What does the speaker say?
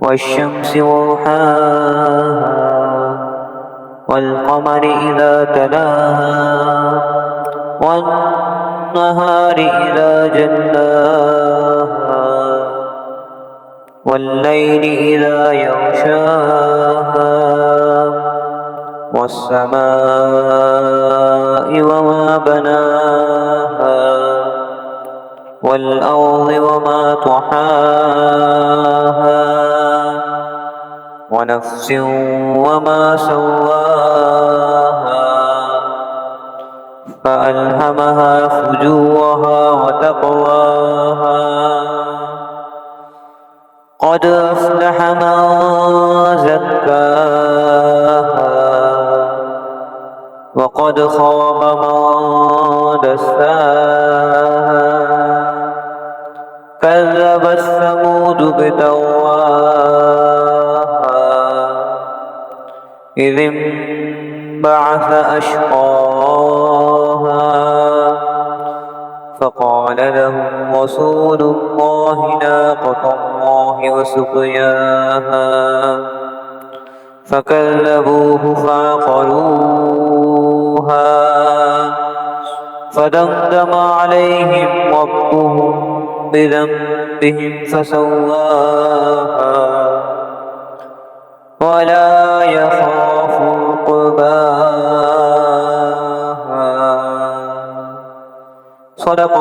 والشمس وضحاها والقمر إذا تلاها والنهار إذا جلاها والليل إذا يغشاها والسماء وما بناها والأرض وما طحاها ونفس وما سواها فألهمها فجورها وتقواها قد أفلح من زكاها وقد خاب من دساها كذبت ثمود بتقواها إذ انبعث أشقاها فقال لهم رسول الله ناقة الله وسقياها فكذبوه فعقروها فدمدم عليهم ربهم بذنبهم فسواها ولا يخاف عقباها صدق